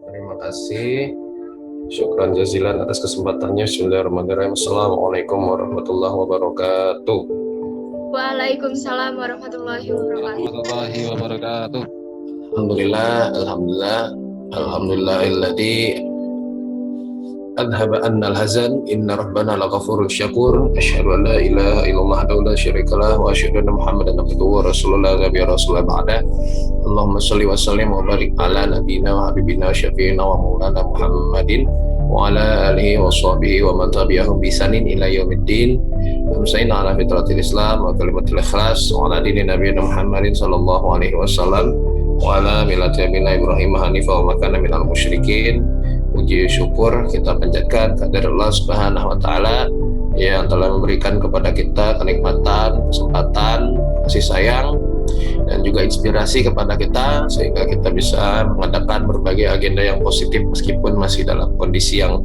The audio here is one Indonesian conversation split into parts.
Terima kasih. Syukran jazilan atas kesempatannya. Bismillahirrahmanirrahim. Assalamualaikum warahmatullahi wabarakatuh. Waalaikumsalam warahmatullahi wabarakatuh. Alhamdulillahilladzi adhaba annal hazan inna rabbana laghafurun syakur. Asyhadu an la ilaha illallah wa la syarikalah wa asyhadu anna Muhammadan abduhu wa rasulullah nabiyya rasulullah ba'da. Allahumma shalli wa sallim wa barik ala nabiyyina wa habibina syafi'ina wa maulana Muhammadin wa ala alihi wa sahbihi wa man tabi'ahum bi ihsanin ila yaumiddin. Amsayna ala fitratil Islam wa kalimatil ikhlas wa ala dini nabiyyina Muhammadin sallallahu alaihi wasallam wa ala millati abina Ibrahim hanifah wa ma kana minal musyrikin. Puji syukur kita panjatkan kepada Allah Subhanahu wa taala yang telah memberikan kepada kita kenikmatan, kesempatan, kasih sayang dan juga inspirasi kepada kita sehingga kita bisa mengadakan berbagai agenda yang positif meskipun masih dalam kondisi yang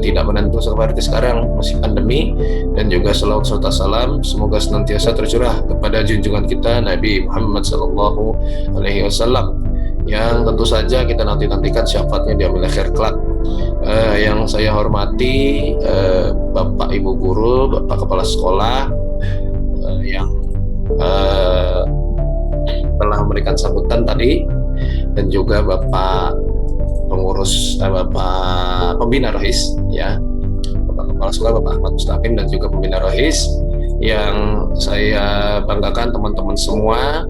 tidak menentu seperti sekarang, masih pandemi. Dan juga salawat serta salam semoga senantiasa tercurah kepada junjungan kita Nabi Muhammad sallallahu alaihi wasallam yang tentu saja kita nantikan syafaatnya di amil akhir kelak. Yang saya hormati Bapak Ibu Guru, Bapak Kepala Sekolah yang telah memberikan sambutan tadi, dan juga Bapak pengurus Bapak Pembina Rohis ya, Bapak Kepala Sekolah Bapak Ahmad Mustaqim dan juga Pembina Rohis. Yang saya banggakan teman-teman semua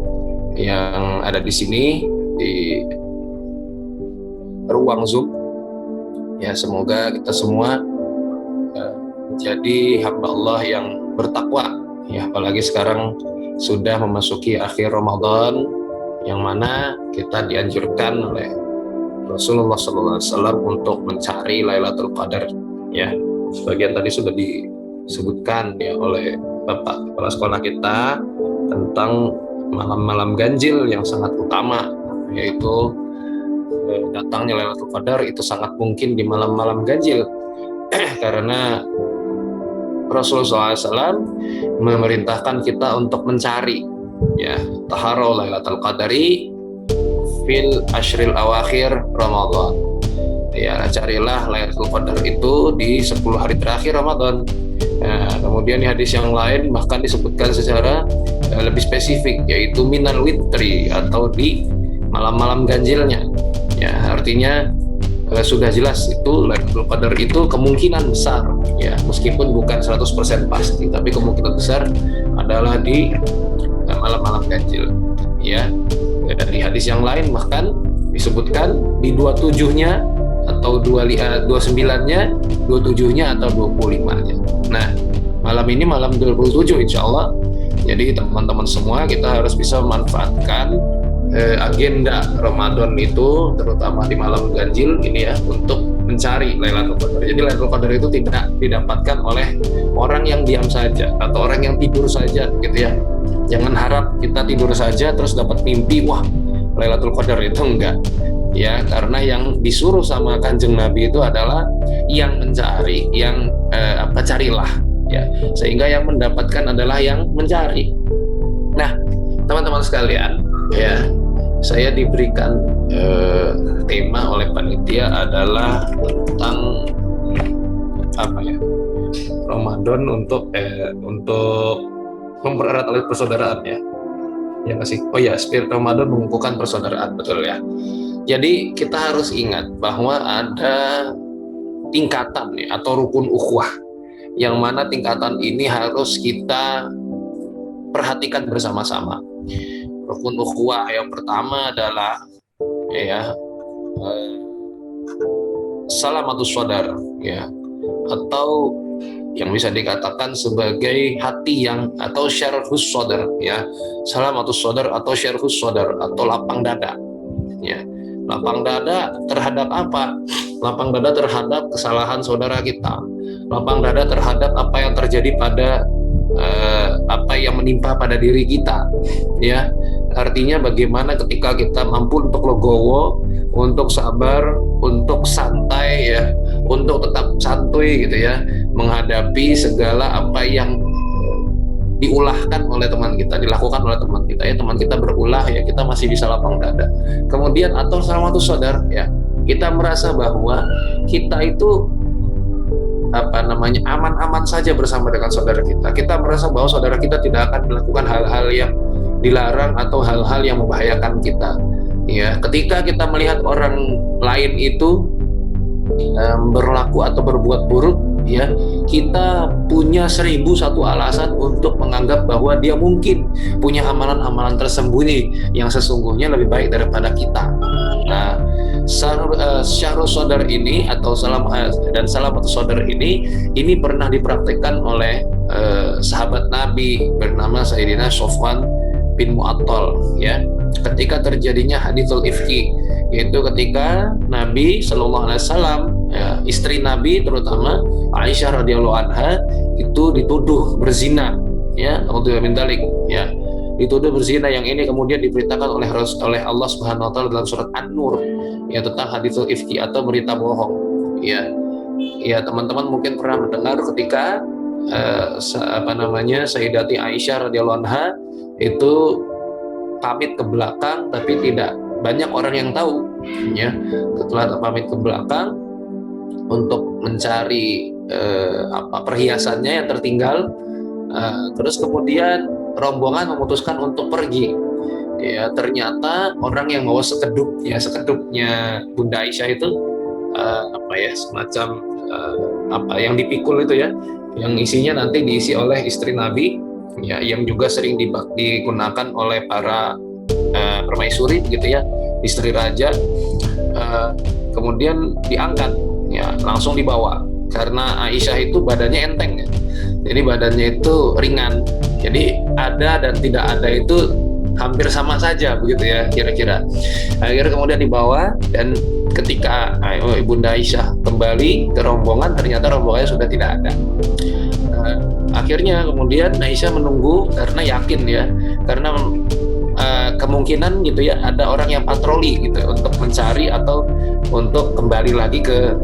yang ada di sini di ruang Zoom ya, semoga kita semua menjadi hamba Allah yang bertakwa ya, apalagi sekarang sudah memasuki akhir Ramadan yang mana kita dianjurkan oleh Rasulullah SAW untuk mencari Lailatul Qadar ya. Sebagian tadi sudah disebutkan ya oleh Bapak Kepala Sekolah kita tentang malam-malam ganjil yang sangat utama, yaitu datangnya Lailatul Qadar itu sangat mungkin di malam-malam ganjil karena Rasulullah SAW memerintahkan kita untuk mencari ya, taharau Lailatul Qadari fil ashril awakhir Ramadan ya, carilah Lailatul Qadar itu di 10 hari terakhir Ramadan. Nah, kemudian di hadis yang lain bahkan disebutkan secara lebih spesifik, yaitu minal witri atau di malam-malam ganjilnya ya, artinya sudah jelas itu Lailatul Qadar itu kemungkinan besar ya, meskipun bukan 100% pasti, tapi kemungkinan besar adalah di malam-malam ganjil ya. Dan di hadis yang lain bahkan disebutkan di 27-nya atau 29-nya, 27-nya atau 25-nya. Nah, malam ini malam 27 insya Allah. Jadi teman-teman semua kita harus bisa memanfaatkan agenda Ramadan itu, terutama di malam ganjil ini ya, untuk mencari Lailatul Qadar. Jadi Lailatul Qadar itu tidak didapatkan oleh orang yang diam saja atau orang yang tidur saja gitu ya. Jangan harap kita tidur saja terus dapat mimpi wah Lailatul Qadar, itu enggak ya, karena yang disuruh sama Kanjeng Nabi itu adalah yang mencari, yang carilah ya, sehingga yang mendapatkan adalah yang mencari. Nah, teman-teman sekalian ya, saya diberikan tema oleh panitia adalah tentang apa ya, Ramadan untuk mempererat tali persaudaraan ya. Ya kasih. Oh ya, spirit Ramadan mengukuhkan persaudaraan, betul ya. Jadi kita harus ingat bahwa ada tingkatan ya, atau rukun ukhuwah, yang mana tingkatan ini harus kita perhatikan bersama-sama. Rukun ukhuwah yang pertama adalah ya salamatus sodar ya, atau yang bisa dikatakan sebagai hati yang atau syarhus sodar ya, salamatus sodar atau syarhus sodar atau lapang dada ya. Lapang dada terhadap apa? Lapang dada terhadap kesalahan saudara kita, lapang dada terhadap apa yang terjadi pada apa yang menimpa pada diri kita ya. Artinya bagaimana ketika kita mampu untuk legowo, untuk sabar, untuk santai ya, untuk tetap santuy gitu ya, menghadapi segala apa yang diulahkan oleh teman kita, dilakukan oleh teman kita ya. Teman kita berulah ya, kita masih bisa lapang dada. Kemudian atau salamatus sodar ya, kita merasa bahwa kita itu aman-aman saja bersama dengan saudara kita. Kita merasa bahwa saudara kita tidak akan melakukan hal-hal yang dilarang atau hal-hal yang membahayakan kita. Ya, ketika kita melihat orang lain itu berlaku atau berbuat buruk, ya, kita punya 1001 alasan untuk menganggap bahwa dia mungkin punya amalan-amalan tersembunyi yang sesungguhnya lebih baik daripada kita. Nah, syahrul sodar ini atau salam atau sodar ini pernah dipraktikkan oleh sahabat Nabi bernama Sayyidina Sofwan bin Mu'attal, ya, ketika terjadinya hadithul ifki, yaitu ketika Nabi Shallallahu Alaihi Wasallam, ya, istri Nabi terutama Aisyah radhiyallahu anha itu dituduh berzina, ya, ya, dituduh berzina. Yang ini kemudian diberitakan oleh Allah Subhanahu Wa Taala dalam surat An-Nur, ya, tentang hadithul ifki atau berita bohong, ya. Ya, teman-teman mungkin pernah mendengar ketika Sayyidati Aisyah radhiyallahu anha itu pamit ke belakang, tapi tidak banyak orang yang tahu, ya. Setelah pamit ke belakang untuk mencari perhiasannya yang tertinggal, terus kemudian rombongan memutuskan untuk pergi, ya. Ternyata orang yang bawa sekedupnya Bunda Aisyah itu semacam yang dipikul itu, ya, yang isinya nanti diisi oleh istri Nabi, ya, yang juga sering digunakan oleh para permaisuri, gitu ya, istri raja. Kemudian diangkat, ya, langsung dibawa, karena Aisyah itu badannya enteng, ya, jadi badannya itu ringan, jadi ada dan tidak ada itu hampir sama saja, begitu ya, kira-kira. Akhirnya kemudian dibawa, dan ketika Ibunda Aisyah kembali ke rombongan, ternyata rombongannya sudah tidak ada. Akhirnya kemudian Aisyah menunggu karena yakin, ya, karena kemungkinan, gitu ya, ada orang yang patroli, gitu, untuk mencari atau untuk kembali lagi ke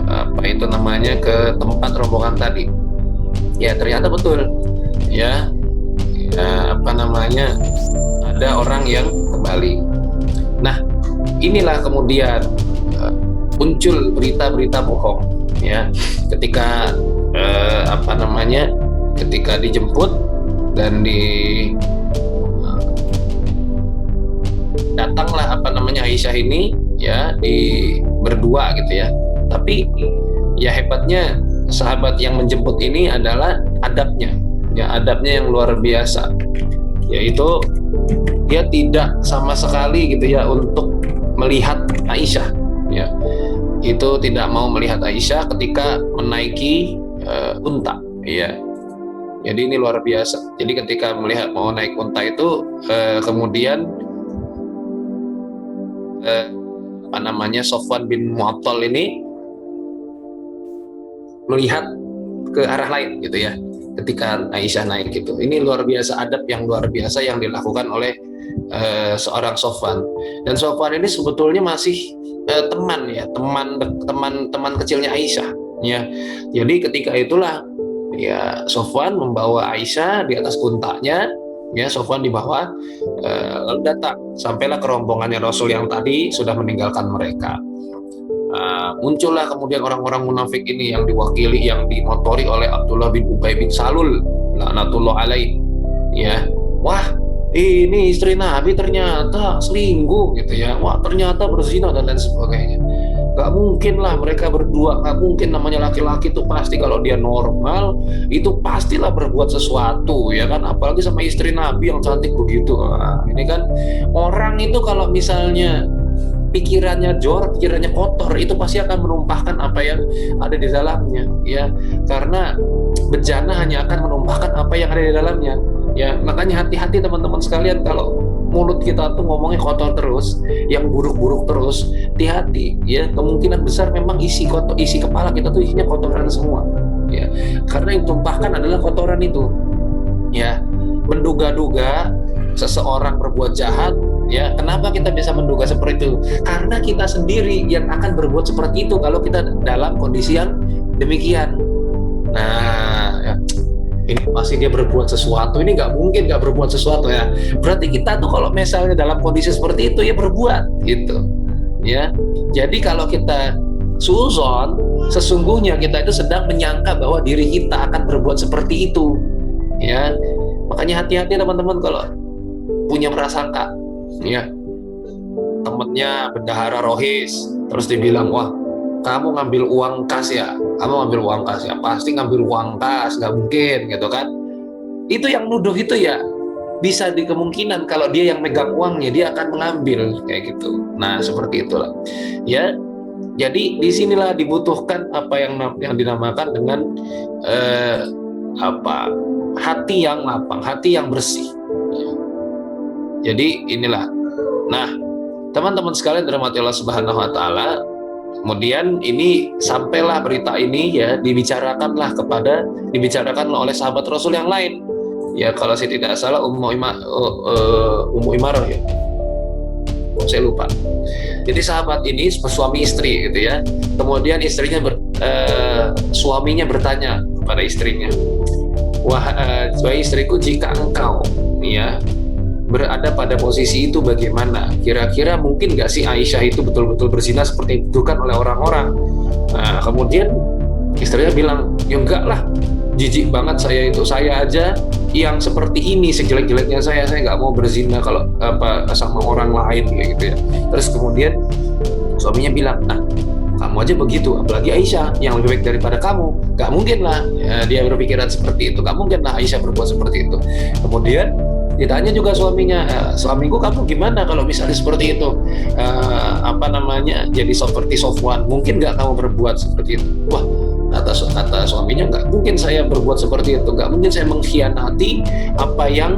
ke tempat rombongan tadi. Ya, ternyata betul, ya, ada orang yang kembali. Nah, inilah kemudian muncul berita-berita bohong, ya, ketika ketika dijemput dan datanglah Aisyah ini, ya, berdua, gitu ya. Tapi ya hebatnya sahabat yang menjemput ini adalah adabnya, ya, adabnya yang luar biasa, yaitu dia tidak sama sekali, gitu ya, untuk melihat Aisyah, ya, itu tidak mau melihat Aisyah ketika menaiki unta, ya. Jadi ini luar biasa. Jadi ketika mau naik unta itu, kemudian Sofwan bin Mu'attal ini melihat ke arah lain, gitu ya, ketika Aisyah naik itu. Ini luar biasa, adab yang luar biasa yang dilakukan oleh seorang Sofwan. Dan Sofwan ini sebetulnya masih teman kecilnya Aisyah, ya. Jadi ketika itulah, ya, Sofwan membawa Aisyah di atas untanya, ya, Sofwan dibawa, lalu datang sampailah ke rombongannya Rasul yang tadi sudah meninggalkan mereka. Muncullah kemudian orang-orang munafik ini yang dimotori oleh Abdullah bin Ubay bin Salul laknatullah alaih, ya. Wah, ini istri Nabi ternyata selingkuh, gitu ya. Wah, ternyata berzina dan lain sebagainya. Gak mungkin lah mereka berdua, gak mungkin, namanya laki-laki itu pasti kalau dia normal itu pastilah berbuat sesuatu, ya kan, apalagi sama istri Nabi yang cantik begitu. Nah, ini kan orang itu kalau misalnya pikirannya jorok, pikirannya kotor, itu pasti akan menumpahkan apa yang ada di dalamnya, ya, karena bejana hanya akan menumpahkan apa yang ada di dalamnya, ya. Makanya hati-hati teman-teman sekalian, kalau mulut kita tuh ngomongnya kotor terus, yang buruk-buruk terus, hati-hati, ya, kemungkinan besar memang isi kepala kita tuh isinya kotoran semua, ya, karena yang ditumpahkan adalah kotoran itu, ya. Menduga-duga seseorang berbuat jahat, ya, kenapa kita bisa menduga seperti itu? Karena kita sendiri yang akan berbuat seperti itu kalau kita dalam kondisi yang demikian. Nah, ya, ini pasti dia berbuat sesuatu, ini nggak mungkin nggak berbuat sesuatu, ya. Berarti kita tuh kalau misalnya dalam kondisi seperti itu, ya berbuat, gitu, ya. Jadi kalau kita suuzon, sesungguhnya kita itu sedang menyangka bahwa diri kita akan berbuat seperti itu. Ya, makanya hati-hati teman-teman kalau punya prasangka. Ya, temennya bendahara Rohis, terus dibilang, wah kamu ngambil uang kas ya, pasti ngambil uang kas, nggak mungkin gitu kan. Itu yang nuduh itu ya bisa dikemungkinan kalau dia yang megang uangnya dia akan mengambil kayak gitu. Nah seperti itulah ya. Jadi disinilah dibutuhkan apa yang dinamakan dengan hati yang lapang, hati yang bersih. Jadi inilah. Nah teman-teman sekalian dirahmati Allah Subhanahu Wa Taala. Kemudian ini sampailah berita ini ya dibicarakan oleh sahabat Rasul yang lain. Ya kalau saya tidak salah Ummu Imarah ya, saya lupa. Jadi sahabat ini suami istri gitu ya. Kemudian suaminya bertanya kepada istrinya, wahai istriku, jika engkau ya berada pada posisi itu bagaimana? Kira-kira mungkin nggak sih Aisyah itu betul-betul berzina seperti dituduhkan oleh orang-orang? Nah, kemudian istrinya bilang, ya enggak lah, jijik banget saya aja yang seperti ini, sejelek-jeleknya saya nggak mau berzina kalau sama orang lain kayak gitu ya. Terus kemudian suaminya bilang, nah kamu aja begitu, apalagi Aisyah yang lebih baik daripada kamu, nggak mungkin lah ya, dia berpikiran seperti itu, nggak mungkin lah Aisyah berbuat seperti itu. Kemudian ditanya juga suaminya, suamiku kamu gimana kalau misalnya seperti itu, jadi seperti Sofwan, mungkin nggak kamu berbuat seperti itu? Wah, kata suaminya, nggak mungkin saya berbuat seperti itu, nggak mungkin saya mengkhianati apa yang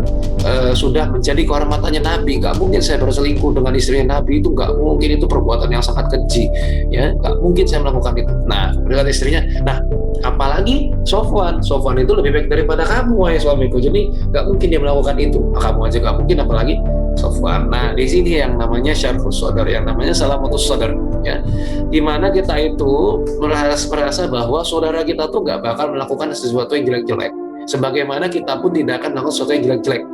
sudah menjadi kehormatannya Nabi, nggak mungkin saya berselingkuh dengan istri Nabi, itu nggak mungkin, itu perbuatan yang sangat keji ya, nggak mungkin saya melakukan itu. Nah berkata istrinya, nah apalagi Sofwan itu lebih baik daripada kamu wahai suamiku, jadi nggak mungkin dia melakukan itu. Kamu aja nggak mungkin, apalagi Sofwan. Nah di sini yang namanya syarhus sadar, yang namanya salamatus sadar ya, dimana kita itu merasa bahwa saudara kita tuh nggak bakal melakukan sesuatu yang jelek-jelek, sebagaimana kita pun tidak akan melakukan sesuatu yang jelek-jelek.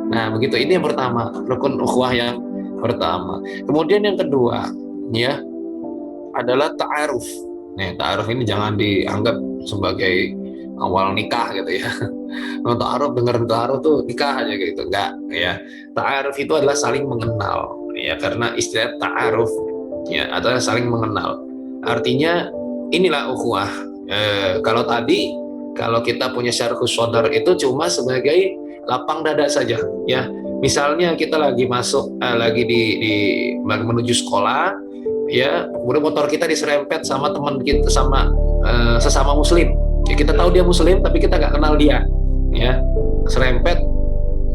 Nah begitu, ini yang pertama, rukun ukhuwah yang pertama. Kemudian yang kedua ya adalah ta'aruf. Nih, ta'aruf ini jangan dianggap sebagai awal nikah gitu ya. Kalau ta'aruf, dengar ta'aruf tuh nikah aja gitu, enggak ya. Ta'aruf itu adalah saling mengenal ya, karena istilah ta'aruf ya adalah saling mengenal. Artinya inilah ukhuwah. Kalau kita punya syarhus sadar itu cuma sebagai lapang dada saja ya. Misalnya kita lagi menuju sekolah ya, kemudian motor kita diserempet sama teman kita, sama sesama muslim ya, kita tahu dia muslim tapi kita nggak kenal dia ya, serempet,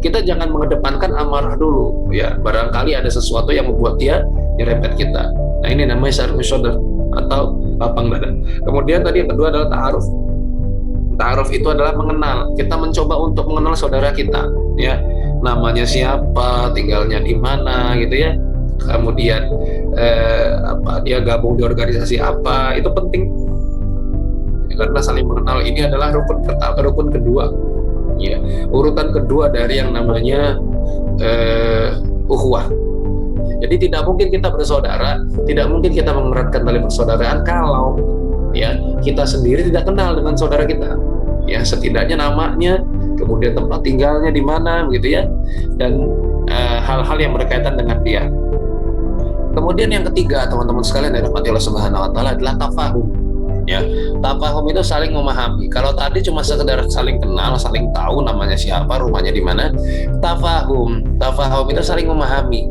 kita jangan mengedepankan amarah dulu ya, barangkali ada sesuatu yang membuat dia nyerempet kita. Nah ini namanya syarhus sadar atau lapang dada. Kemudian tadi yang kedua adalah ta'aruf. Ta'aruf itu adalah mengenal, kita mencoba untuk mengenal saudara kita ya, namanya siapa, tinggalnya di mana gitu ya, kemudian dia gabung di organisasi apa, itu penting karena saling mengenal ini adalah rukun kedua ya, urutan kedua dari yang namanya ukhuwah. Jadi tidak mungkin kita bersaudara, tidak mungkin kita mengeratkan tali persaudaraan kalau ya kita sendiri tidak kenal dengan saudara kita ya, setidaknya namanya, kemudian tempat tinggalnya di mana begitu ya, dan hal-hal yang berkaitan dengan dia. Kemudian yang ketiga teman-teman sekalian dari rahmati Allah Subhanahu Wa Taala adalah tafahum ya. Tafahum itu saling memahami. Kalau tadi cuma sekedar saling kenal, saling tahu namanya siapa, rumahnya di mana. Tafahum itu saling memahami.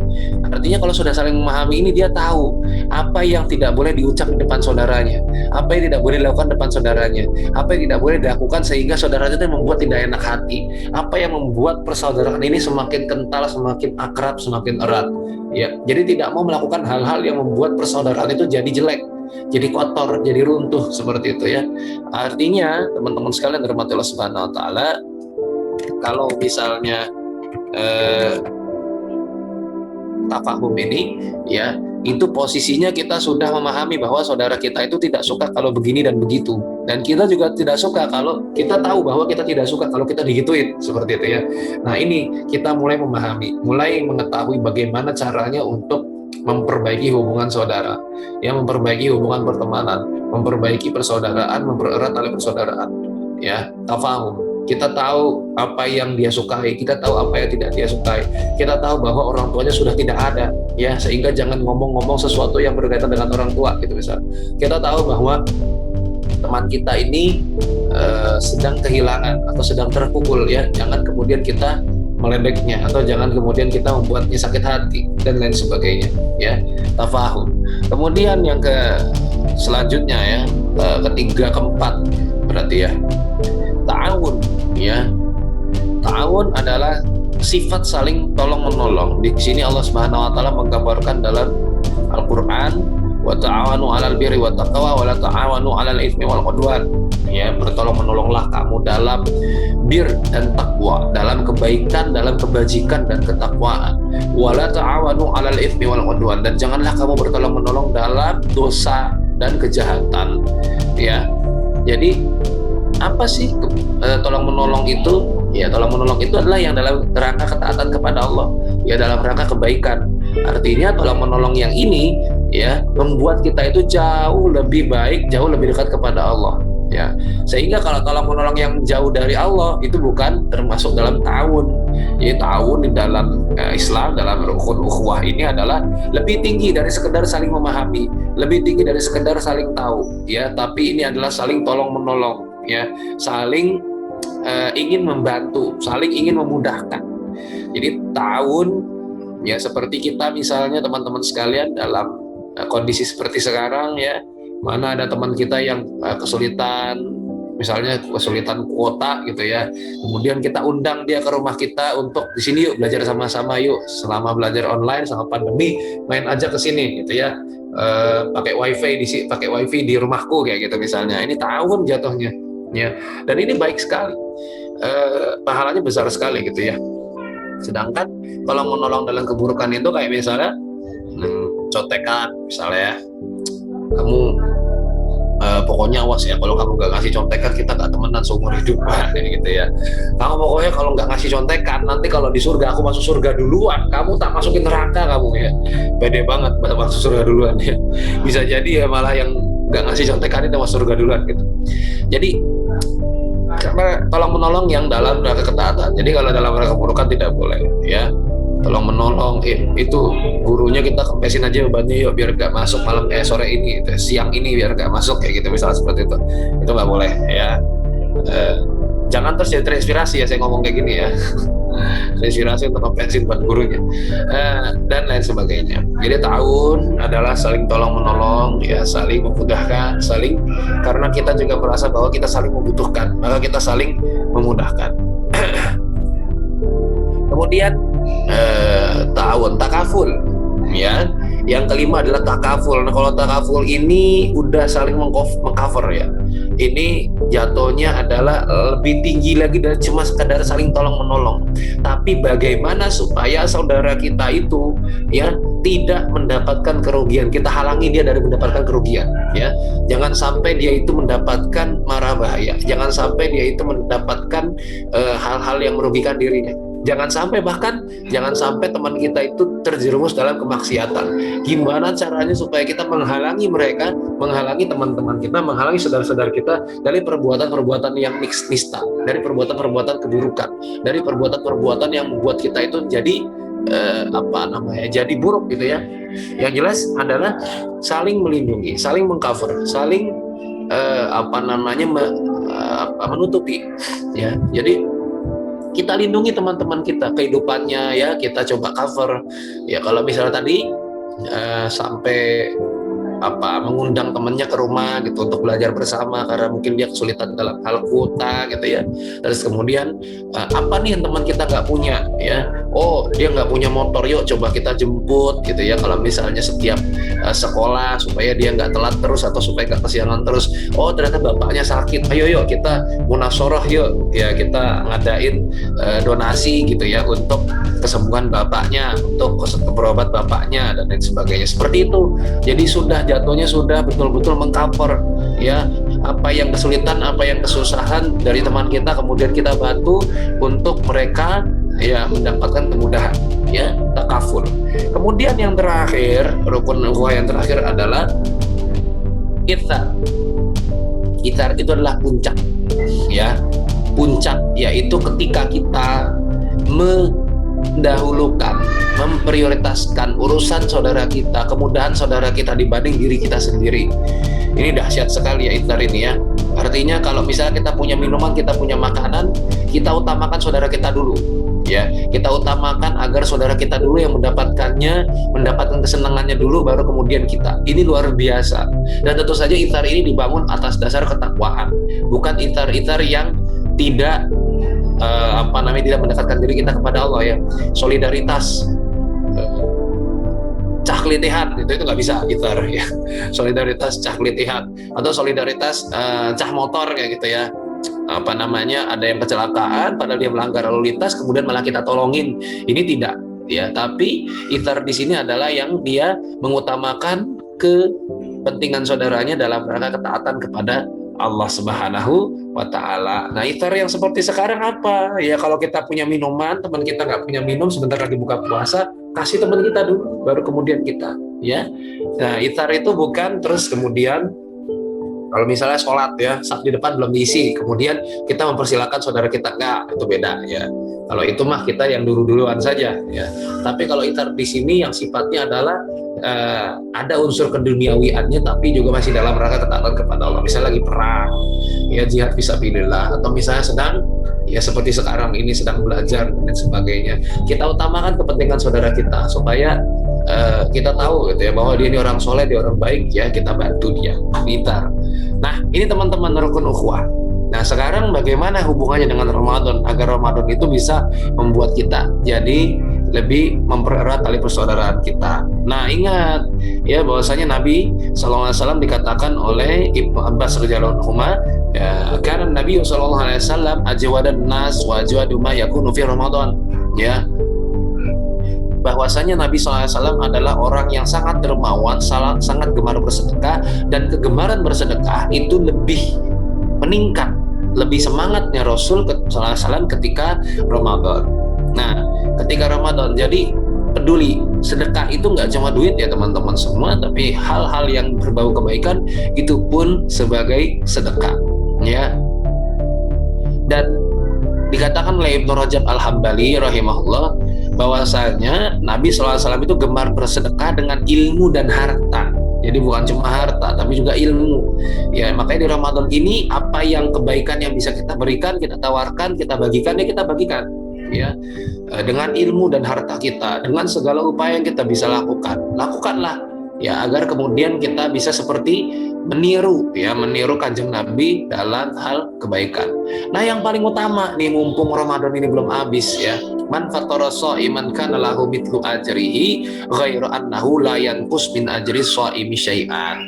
Artinya kalau sudah saling memahami ini, dia tahu apa yang tidak boleh diucap di depan saudaranya, apa yang tidak boleh dilakukan depan saudaranya, apa yang tidak boleh dilakukan sehingga saudaranya itu membuat tidak enak hati, apa yang membuat persaudaraan ini semakin kental, semakin akrab, semakin erat ya. Jadi tidak mau melakukan hal-hal yang membuat persaudaraan itu jadi jelek, jadi kotor, jadi runtuh seperti itu ya. Artinya teman-teman sekalian dirahmati Allah Subhanahu Wa Taala, kalau misalnya tafahum ini ya, itu posisinya kita sudah memahami bahwa saudara kita itu tidak suka kalau begini dan begitu, dan kita juga tidak suka kalau kita tahu bahwa kita tidak suka kalau kita digituin seperti itu ya. Nah ini kita mulai memahami, mulai mengetahui bagaimana caranya untuk memperbaiki hubungan saudara, ya, memperbaiki hubungan pertemanan, memperbaiki persaudaraan, mempererat tali persaudaraan, ya, tafahum. Kita tahu apa yang dia sukai, kita tahu apa yang tidak dia sukai, kita tahu bahwa orang tuanya sudah tidak ada, ya, sehingga jangan ngomong-ngomong sesuatu yang berkaitan dengan orang tua, gitu misal. Kita tahu bahwa teman kita ini sedang kehilangan atau sedang terpukul, ya, jangan kemudian kita meledeknya atau jangan kemudian kita membuatnya sakit hati dan lain sebagainya, ya, tafahum. Kemudian yang selanjutnya, ya, ketiga, keempat, berarti, ya, ta'awun, ya. Ta'awun adalah sifat saling tolong menolong. Di sini Allah Subhanahu wa taala menggambarkan dalam Al-Qur'an, wa ta'awanu 'alal birri wat taqwa wa la ta'awanu 'alal itsmi wal 'udwan. Ya, bertolong menolonglah kamu dalam bir dan takwa, dalam kebaikan, dalam kebajikan dan ketakwaan. Wa la ta'awanu 'alal itsmi wal 'udwan, dan janganlah kamu bertolong menolong dalam dosa dan kejahatan. Ya. Jadi apa sih tolong menolong itu? Ya, tolong menolong itu adalah yang dalam rangka ketaatan kepada Allah, ya, dalam rangka kebaikan. Artinya tolong menolong yang ini, ya, membuat kita itu jauh lebih baik, jauh lebih dekat kepada Allah, ya. Sehingga kalau tolong menolong yang jauh dari Allah itu bukan termasuk dalam ta'awun. Ya, ta'awun di dalam Islam, dalam rukun ukhuwah ini adalah lebih tinggi dari sekedar saling memahami, lebih tinggi dari sekedar saling tahu, ya, tapi ini adalah saling tolong menolong, ya, saling ingin membantu, saling ingin memudahkan. Jadi ta'awun, ya, seperti kita misalnya teman-teman sekalian dalam kondisi seperti sekarang, ya, mana ada teman kita yang kesulitan, misalnya kesulitan kuota, gitu, ya, kemudian kita undang dia ke rumah kita untuk di sini yuk belajar sama-sama yuk, selama belajar online sama pandemi main aja ke sini, gitu, ya, pakai wifi di rumahku, kayak gitu misalnya. Ini ta'awun jatuhnya, ya, dan ini baik sekali, pahalanya besar sekali, gitu, ya. Sedangkan kalau menolong dalam keburukan itu kayak misalnya contekan, misalnya, ya, kamu pokoknya awas ya, kalau kamu nggak ngasih contekan kita nggak temenan seumur hidup, kayak gitu, ya. Kamu pokoknya kalau nggak ngasih contekan, nanti kalau di surga aku masuk surga duluan, kamu tak masukin neraka kamu, ya. Pede banget masuk surga duluan, ya. Bisa jadi, ya, malah yang nggak ngasih contekan itu masuk surga duluan, gitu. Jadi karena tolong menolong yang dalam rangka ketaatan. Jadi kalau dalam rangka keburukan tidak boleh, ya. Tolong menolong itu gurunya kita kempesin aja bebannya yuk biar gak masuk malam sore ini, siang ini biar gak masuk, kayak gitu misalnya, seperti itu nggak boleh, ya. Jangan terus jadi terinspirasi, ya, saya ngomong kayak gini, ya. Terinspirasi untuk kempesin buat gurunya, dan lain sebagainya. Jadi ta'awun adalah saling tolong menolong, ya, saling memudahkan, saling, karena kita juga merasa bahwa kita saling membutuhkan, maka kita saling memudahkan. Kemudian ta'awun, takaful, ya. Yang kelima adalah takaful. Nah, kalau takaful ini udah saling mengcover, ya. Ini jatuhnya adalah lebih tinggi lagi dari cuma sekadar saling tolong menolong. Tapi bagaimana supaya saudara kita itu, ya, tidak mendapatkan kerugian, kita halangi dia dari mendapatkan kerugian, ya. Jangan sampai dia itu mendapatkan mara bahaya, jangan sampai dia itu mendapatkan hal-hal yang merugikan dirinya. Jangan sampai teman kita itu terjerumus dalam kemaksiatan. Gimana caranya supaya kita menghalangi mereka, menghalangi teman-teman kita, menghalangi saudara-saudara kita dari perbuatan-perbuatan yang nista, dari perbuatan-perbuatan keburukan, dari perbuatan-perbuatan yang membuat kita itu jadi jadi buruk, gitu, ya. Yang jelas adalah saling melindungi, saling mengcover, saling menutupi, ya. Jadi kita lindungi teman-teman kita, kehidupannya, ya, kita coba cover, ya. Kalau misalnya tadi sampai mengundang temannya ke rumah, gitu, untuk belajar bersama karena mungkin dia kesulitan dalam hal kuota, gitu, ya. Terus kemudian apa nih yang teman kita nggak punya, ya. Oh, dia nggak punya motor, yuk coba kita jemput, gitu, ya. Kalau misalnya setiap sekolah supaya dia nggak telat terus atau supaya nggak kesiangan terus. Oh, ternyata bapaknya sakit, ayo yuk kita munasoroh yuk, ya, kita ngadain donasi, gitu, ya, untuk kesembuhan bapaknya, untuk berobat bapaknya dan lain sebagainya. Seperti itu. Jadi jatuhnya sudah betul-betul mengcover, ya, apa yang kesulitan, apa yang kesusahan dari teman kita, kemudian kita bantu untuk mereka ya mendapatkan kemudahan, ya takaful. Kemudian yang terakhir, rukun ukhuwah yang terakhir adalah itsar. Itsar itu adalah puncak, ya puncak, yaitu ketika kita mendahulukan, memprioritaskan urusan saudara kita, kemudahan saudara kita dibanding diri kita sendiri. Ini dahsyat sekali ya itsar ini ya. Artinya kalau misalnya kita punya minuman, kita punya makanan, kita utamakan saudara kita dulu, ya kita utamakan agar saudara kita dulu yang mendapatkannya, mendapatkan kesenangannya dulu, baru kemudian kita. Ini luar biasa. Dan tentu saja itsar ini dibangun atas dasar ketakwaan, bukan itsar yang tidak tidak mendekatkan diri kita kepada Allah, ya solidaritas cahlitihat itu nggak bisa itsar, ya solidaritas cahlitihat atau solidaritas cah motor kayak gitu ya, ada yang kecelakaan padahal dia melanggar lalu lintas kemudian malah kita tolongin, ini tidak, ya. Tapi itsar di sini adalah yang dia mengutamakan kepentingan saudaranya dalam rangka ketaatan kepada Allah Subhanahu wa Ta'ala. Nah, itsar yang seperti sekarang apa? Ya kalau kita punya minuman, teman kita nggak punya minum, sebentar lagi buka puasa, kasih teman kita dulu, baru kemudian kita, ya. Nah, itsar itu bukan terus kemudian kalau misalnya sholat ya, saf di depan belum diisi, kemudian kita mempersilakan saudara kita, enggak, itu beda ya. Kalau itu mah kita yang dulu-duluan saja ya. Tapi kalau itsar di sini yang sifatnya adalah ada unsur keduniawiannya, tapi juga masih dalam rangka ketaatan kepada Allah. Misalnya lagi perang, ya jihad fisabilillah, atau misalnya sedang ya seperti sekarang ini sedang belajar dan sebagainya. Kita utamakan kepentingan saudara kita supaya kita tahu gitu ya bahwa dia ini orang soleh, dia orang baik, ya kita bantu dia. Itsar. Nah, ini teman-teman rukun ukhuwah. Nah, sekarang bagaimana hubungannya dengan Ramadan agar Ramadan itu bisa membuat kita jadi lebih mempererat tali persaudaraan kita. Nah, ingat ya bahwasanya Nabi SAW dikatakan oleh Ibnu Abbas radhiyallahu anhu, ya, karena Nabi SAW ajwadan nas wa ajwadu ma yakunu fi Ramadan, ya. Bahwasanya Nabi SAW adalah orang yang sangat dermawan, sangat gemar bersedekah, dan kegemaran bersedekah itu lebih meningkat, lebih semangatnya Rasul SAW ketika Ramadan. Nah, ketika Ramadan, jadi peduli sedekah itu nggak cuma duit ya teman-teman semua, tapi hal-hal yang berbau kebaikan itu pun sebagai sedekah, ya. Dan dikatakan oleh Ibnu Rajab Al-Hambali rahimahullah bahwasanya Nabi SAW itu gemar bersedekah dengan ilmu dan harta. Jadi bukan cuma harta, tapi juga ilmu. Ya, makanya di Ramadan ini apa yang kebaikan yang bisa kita berikan, kita tawarkan, kita bagikan, ya kita bagikan. Ya, dengan ilmu dan harta kita, dengan segala upaya yang kita bisa lakukanlah, ya agar kemudian kita bisa seperti meniru Kanjeng Nabi dalam hal kebaikan. Nah, yang paling utama nih, mumpung Ramadan ini belum habis ya, man fatara shaiman kana lahu mithlu ajrihi ghairu annahu la yanqus min ajri shaimi syai'an.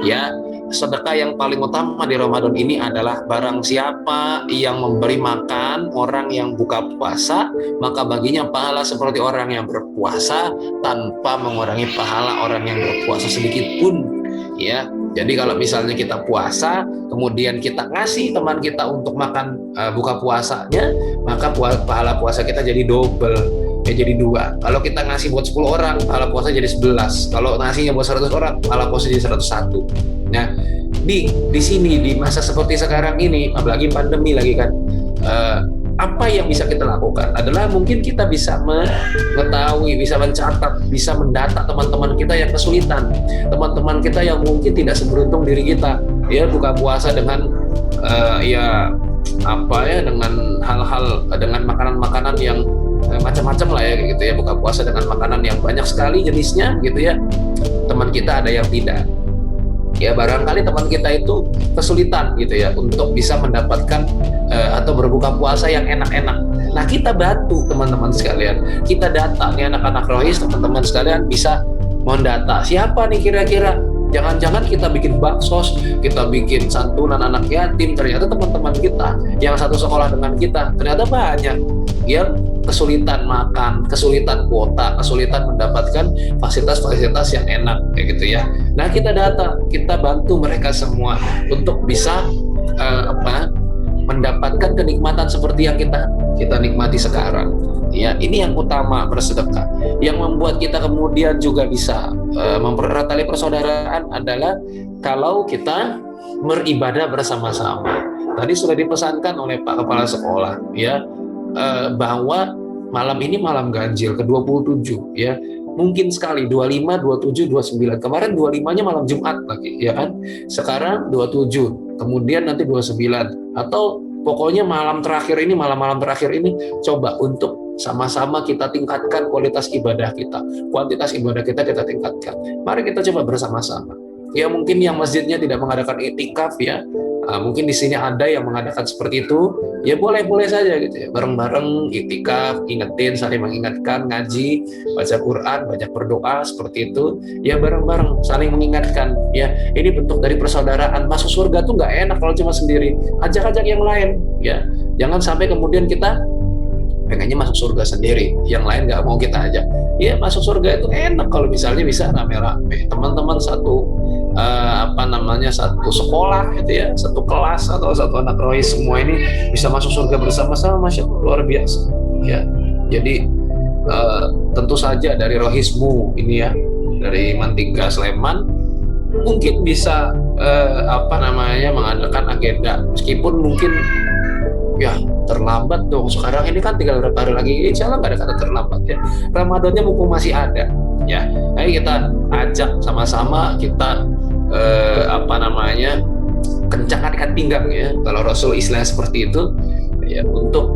Ya, sedekah yang paling utama di Ramadan ini adalah barang siapa yang memberi makan orang yang buka puasa, maka baginya pahala seperti orang yang berpuasa tanpa mengurangi pahala orang yang berpuasa sedikit pun, ya. Jadi kalau misalnya kita puasa, kemudian kita ngasih teman kita untuk makan buka puasanya, maka pahala puasa kita jadi double, ya jadi 2. Kalau kita ngasih buat 10 orang, pahala puasa jadi 11. Kalau ngasihnya buat 100 orang, pahala puasa jadi 101. Nah, di sini di masa seperti sekarang ini, apalagi pandemi lagi kan, apa yang bisa kita lakukan adalah mungkin kita bisa mengetahui, bisa mencatat, bisa mendata teman-teman kita yang kesulitan, teman-teman kita yang mungkin tidak seberuntung diri kita, ya buka puasa dengan dengan hal-hal, dengan makanan-makanan yang macam-macam lah ya gitu ya, buka puasa dengan makanan yang banyak sekali jenisnya gitu ya. Teman kita ada yang tidak, ya barangkali teman kita itu kesulitan gitu ya untuk bisa mendapatkan atau berbuka puasa yang enak-enak. Nah, kita bantu teman-teman sekalian, kita data nih anak-anak rohis, teman-teman sekalian bisa mendata siapa nih kira-kira. Jangan-jangan kita bikin baksos, kita bikin santunan anak yatim, ternyata teman-teman kita yang satu sekolah dengan kita ternyata banyak yang kesulitan makan, kesulitan kuota, kesulitan mendapatkan fasilitas-fasilitas yang enak kayak gitu ya. Nah, kita data, kita bantu mereka semua untuk bisa mendapatkan kenikmatan seperti yang kita nikmati sekarang. Ya, ini yang utama bersedekah. Yang membuat kita kemudian juga bisa mempererat tali persaudaraan adalah kalau kita beribadah bersama-sama. Tadi sudah dipesankan oleh Pak Kepala Sekolah, ya, bahwa malam ini malam ganjil ke-27, ya. Mungkin sekali 25, 27, 29. Kemarin 25-nya malam Jumat lagi, ya kan? Sekarang 27, kemudian nanti 29. Atau pokoknya malam terakhir ini, malam-malam terakhir ini coba untuk sama-sama kita tingkatkan kualitas ibadah kita. Kuantitas ibadah kita tingkatkan. Mari kita coba bersama-sama. Ya, mungkin yang masjidnya tidak mengadakan iktikaf, ya. Mungkin di sini ada yang mengadakan seperti itu, ya boleh-boleh saja gitu ya, bareng-bareng iktikaf, ingetin, saling mengingatkan, ngaji, baca Quran, banyak berdoa seperti itu, ya bareng-bareng saling mengingatkan, ya ini bentuk dari persaudaraan. Masuk surga tuh nggak enak kalau cuma sendiri, ajak-ajak yang lain, ya jangan sampai kemudian kita pengennya masuk surga sendiri, yang lain nggak mau kita ajak. Ya masuk surga itu enak kalau misalnya bisa rame-rame, teman-teman satu satu sekolah gitu ya, satu kelas atau satu anak rohis, semua ini bisa masuk surga bersama-sama. Masya Allah, luar biasa ya. Jadi tentu saja dari rohismu ini ya, dari Mantiga Sleman mungkin bisa mengadakan agenda, meskipun mungkin ya terlambat dong. Sekarang ini kan tinggal beberapa hari lagi, insya Allah nggak ada kata terlambat ya. Ramadannya mumpung masih ada ya. Ayo kita ajak sama-sama, kita kencangkan pinggang ya, kalau Rasul istilah seperti itu ya, untuk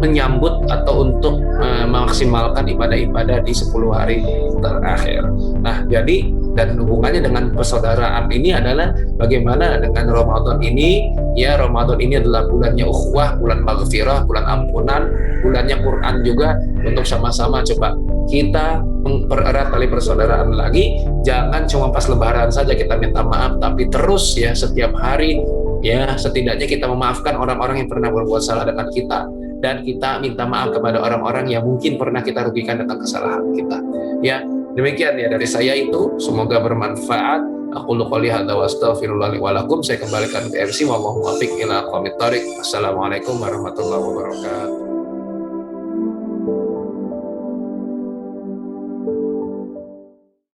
menyambut atau untuk memaksimalkan ibadah-ibadah di 10 hari terakhir. Nah, jadi dan hubungannya dengan persaudaraan ini adalah bagaimana dengan Ramadan ini, ya Ramadan ini adalah bulannya ukhuwah, bulan maghfirah, bulan ampunan, bulannya Quran juga, untuk sama-sama coba kita mempererat tali persaudaraan lagi. Jangan cuma pas lebaran saja kita minta maaf, tapi terus ya setiap hari ya, setidaknya kita memaafkan orang-orang yang pernah berbuat salah dengan kita, dan kita minta maaf kepada orang-orang yang mungkin pernah kita rugikan dengan kesalahan kita. Ya, demikian ya dari saya itu, semoga bermanfaat. Aku qouli hadza wa astaghfirullah li wa lakum. Saya kembalikan ke MC. Wallahu muwaffiq ila aqwamit thoriq. Assalamualaikum warahmatullahi wabarakatuh.